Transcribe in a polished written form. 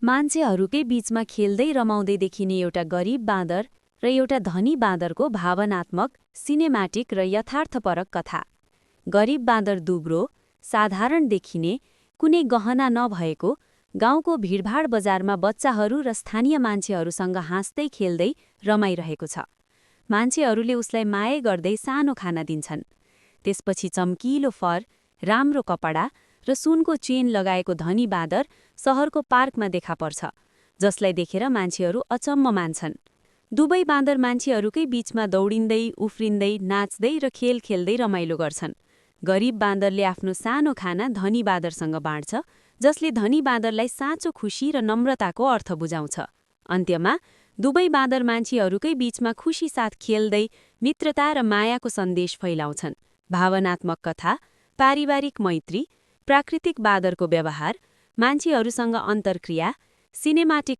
मान्छेहरूकै बीचमा खेल्दै रमाउँदै देखिने एउटा गरिब बाँदर र एउटा धनी बाँदरको भावनात्मक, सिनेम्याटिक र यथार्थपरक कथा। गरिब बाँदर दुब्रो, साधारण देखिने, कुनै गहना नभएको, गाउँको भिडभाड बजारमा बच्चाहरू र स्थानीय मान्छेहरूसँग हाँस्दै खेल्दै रमाइरहेको छ। मान्छेहरूले उसलाई माया गर्दै सानो खाना दिन्छन्। त्यसपछि चम्किलो फर, राम्रो कपडा र सुनको चेन लगाएको धनी बाँदर सहरको पार्कमा देखा पर्छ, जसलाई देखेर मान्छेहरू अचम्म मान्छन्। दुवै बाँदर मान्छेहरूकै बीचमा दौडिँदै, उफ्रिँदै, नाच्दै र खेल खेल्दै रमाइलो गर्छन्। गरिब बाँदरले आफ्नो सानो खाना धनी बाँदरसँग बाँड्छ, जसले धनी बाँदरलाई साँचो खुसी र नम्रताको अर्थ बुझाउँछ। अन्त्यमा दुवै बाँदर मान्छेहरूकै बीचमा खुसी साथ खेल्दै मित्रता र मायाको सन्देश फैलाउँछन्। भावनात्मक कथा, पारिवारिक मैत्री, प्राकृतिक बाँदरको व्यवहार, मान्छेहरूसँग अन्तर्क्रिया, सिनेमाटिक